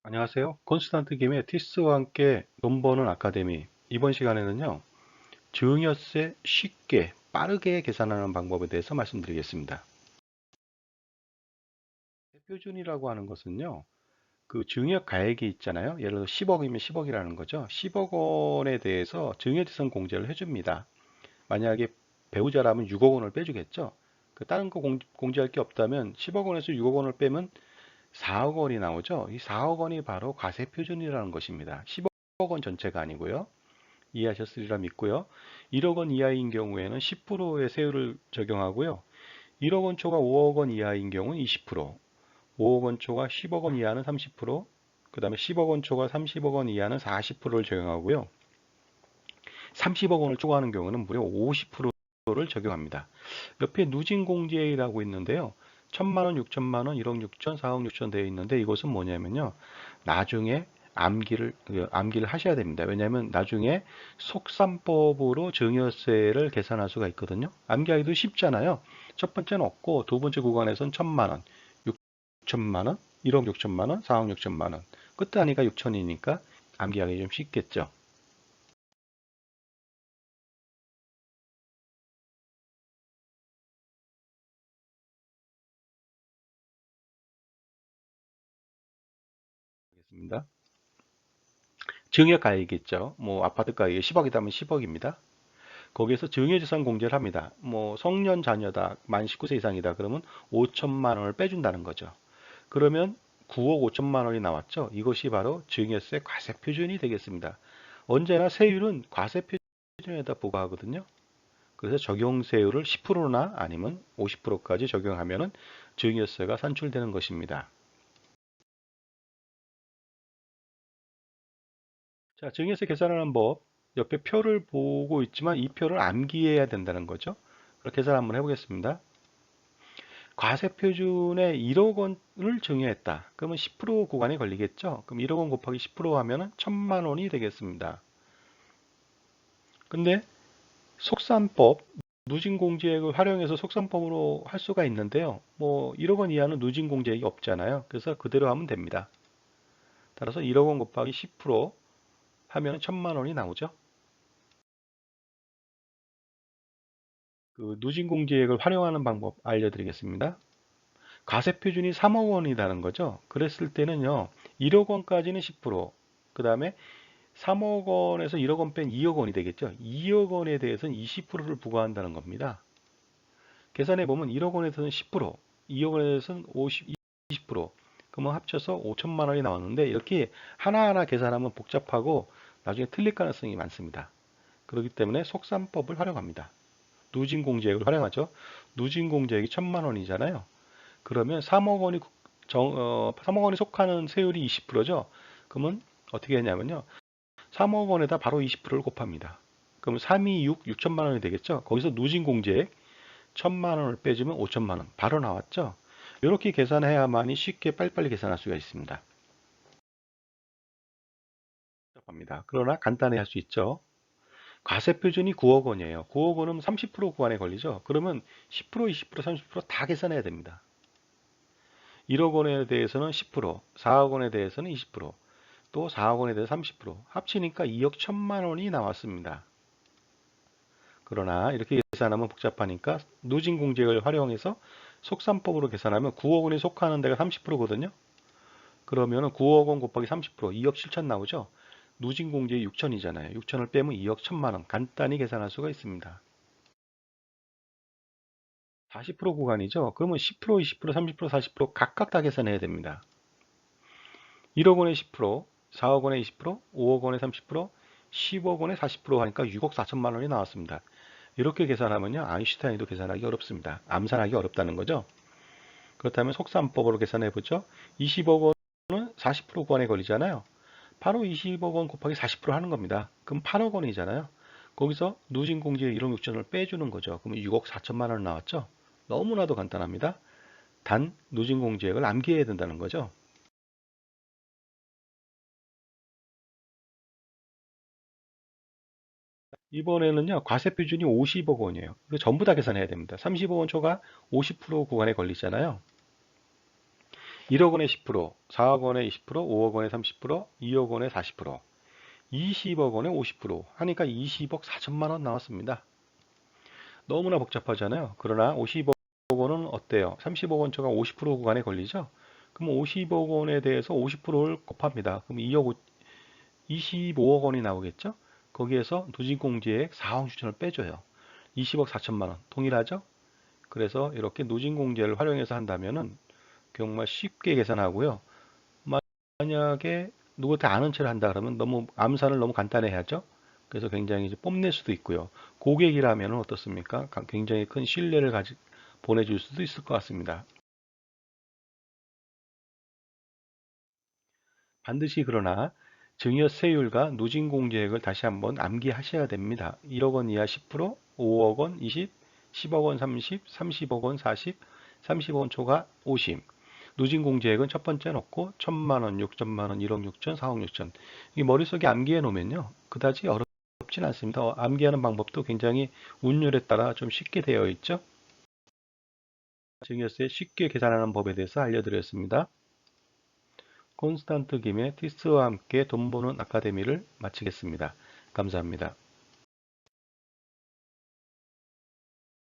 안녕하세요. 콘스탄트 김의 티스와 함께 돈 버는 아카데미. 이번 시간에는요, 증여세 쉽게, 빠르게 계산하는 방법에 대해서 말씀드리겠습니다. 표준이라고 하는 것은요, 그 증여 가액이 있잖아요. 예를 들어 10억이면 10억이라는 거죠. 10억 원에 대해서 증여재산 공제를 해줍니다. 만약에 배우자라면 6억 원을 빼주겠죠. 그 다른 거 공제할 게 없다면 10억 원에서 6억 원을 빼면 4억 원이 나오죠. 이 4억 원이 바로 과세 표준이라는 것입니다. 10억 원 전체가 아니고요. 이해하셨으리라 믿고요. 1억 원 이하인 경우에는 10%의 세율을 적용하고요. 1억 원 초과 5억 원 이하인 경우는 20%, 5억 원 초과 10억 원 이하는 30%, 그 다음에 10억 원 초과 30억 원 이하는 40%를 적용하고요. 30억 원을 초과하는 경우는 무려 50%를 적용합니다. 옆에 누진공제라고 있는데요. 1,000만 원, 6천만 원, 1억 6천, 4억 6천 되어 있는데 이것은 뭐냐면요. 나중에 암기를 하셔야 됩니다. 왜냐하면 나중에 속산법으로 증여세를 계산할 수가 있거든요. 암기하기도 쉽잖아요. 첫 번째는 없고 두 번째 구간에서는 1,000만 원, 6천만 원, 1억 6천만 원, 4억 6천만 원. 끝 단위가 6천이니까 암기하기 좀 쉽겠죠. 알겠습니다. 증여 가액이 있죠. 뭐 아파트 가액이 10억이다면 10억입니다. 거기에서 증여재산 공제를 합니다. 뭐 성년 자녀다, 만 19세 이상이다 그러면 5천만 원을 빼준다는 거죠. 그러면 9억 5천만 원이 나왔죠. 이것이 바로 증여세 과세 표준이 되겠습니다. 언제나 세율은 과세 표준에다 부과하거든요. 그래서 적용세율을 10%나 아니면 50%까지 적용하면 증여세가 산출되는 것입니다. 자, 증여세 계산하는 법. 옆에 표를 보고 있지만 이 표를 암기해야 된다는 거죠. 그렇게 계산 한번 해보겠습니다. 과세 표준에 1억 원을 증여했다. 그러면 10% 구간이 걸리겠죠. 그럼 1억 원 곱하기 10% 하면은 1,000만 원이 되겠습니다. 근데 속산법, 누진공제액을 활용해서 속산법으로 할 수가 있는데요. 뭐 1억 원 이하는 누진공제액이 없잖아요. 그래서 그대로 하면 됩니다. 따라서 1억 원 곱하기 10% 하면 1,000만 원이 나오죠. 그 누진공제액을 활용하는 방법 알려드리겠습니다. 과세 표준이 3억 원이라는 거죠. 그랬을 때는요, 1억 원까지는 10%, 그 다음에 3억 원에서 1억 원 뺀 2억 원이 되겠죠. 2억 원에 대해서는 20%를 부과한다는 겁니다. 계산해 보면 1억 원에 대해서는 10%, 2억 원에 대해서는 20%, 그러면 합쳐서 5천만 원이 나왔는데 이렇게 하나하나 계산하면 복잡하고 나중에 틀릴 가능성이 많습니다. 그렇기 때문에 속산법을 활용합니다. 누진공제액을 활용하죠. 누진공제액이 1,000만 원이잖아요. 그러면 3억 원이 속하는 세율이 20%죠. 그러면 어떻게 하냐면요. 3억 원에다 바로 20%를 곱합니다. 그럼 326, 6천만 원이 되겠죠. 거기서 누진공제액 1,000만 원을 빼주면 5천만 원. 바로 나왔죠. 이렇게 계산해야만이 쉽게 빨리빨리 계산할 수가 있습니다. 합니다. 그러나 간단히 할 수 있죠. 과세 표준이 9억 원이에요. 9억 원은 30% 구간에 걸리죠. 그러면 10%, 20%, 30%다 계산해야 됩니다. 1억 원에 대해서는 10%, 4억 원에 대해서는 20%, 또 4억 원에 대해서 30%, 합치니까 2억 1천만 원이 나왔습니다. 그러나 이렇게 계산하면 복잡하니까 누진공제를 활용해서 속산법으로 계산하면 9억 원이 속하는 데가 30%거든요. 그러면 9억 원 곱하기 30%, 2억 7천 나오죠. 누진공제 6천이잖아요. 6천을 빼면 2억 1천만 원. 간단히 계산할 수가 있습니다. 40% 구간이죠. 그러면 10%, 20%, 30%, 40% 각각 다 계산해야 됩니다. 1억 원에 10%, 4억 원에 20%, 5억 원에 30%, 10억 원에 40% 하니까 6억 4천만 원이 나왔습니다. 이렇게 계산하면요. 아인슈타인도 계산하기 어렵습니다. 암산하기 어렵다는 거죠. 그렇다면 속산법으로 계산해 보죠. 20억 원은 40% 구간에 걸리잖아요. 바로 20억 원 곱하기 40% 하는 겁니다. 그럼 8억 원이잖아요. 거기서 누진공제 1억 6천을 빼주는 거죠. 그럼 6억 4천만 원 나왔죠. 너무나도 간단합니다. 단 누진공제액을 암기해야 된다는 거죠. 이번에는요, 과세 표준이 50억 원이에요. 이거 전부 다 계산해야 됩니다. 30억 원 초과 50% 구간에 걸리잖아요. 1억 원에 10%, 4억 원에 20%, 5억 원에 30%, 2억 원에 40%, 20억 원에 50% 하니까 20억 4천만 원 나왔습니다. 너무나 복잡하잖아요. 그러나 50억 원은 어때요? 30억 원초가 50% 구간에 걸리죠? 그럼 50억 원에 대해서 50%를 곱합니다. 그럼 25억 원이 나오겠죠? 거기에서 누진공제액 4억 6천을 빼줘요. 20억 4천만 원. 동일하죠? 그래서 이렇게 누진공제를 활용해서 한다면은 정말 쉽게 계산하고요. 만약에 누구한테 아는 체를 한다 그러면 너무 암산을 너무 간단히 해야죠. 그래서 굉장히 이제 뽐낼 수도 있고요. 고객이라면 어떻습니까? 굉장히 큰 신뢰를 보내줄 수도 있을 것 같습니다. 반드시 그러나 증여세율과 누진공제액을 다시 한번 암기하셔야 됩니다. 1억 원 이하 10%, 5억 원 20, 10억 원 30, 30억 원 40, 30억 원 초과 50. 누진공제액은 첫 번째 넣고 1천만 원, 6천만 원, 1억 6천, 4억 6천. 이 머릿속에 암기해 놓으면요. 그다지 어렵진 않습니다. 암기하는 방법도 굉장히 운율에 따라 좀 쉽게 되어 있죠. 증여세 쉽게 계산하는 법에 대해서 알려드렸습니다. 콘스탄트 김의 티스와 함께 돈 버는 아카데미를 마치겠습니다. 감사합니다.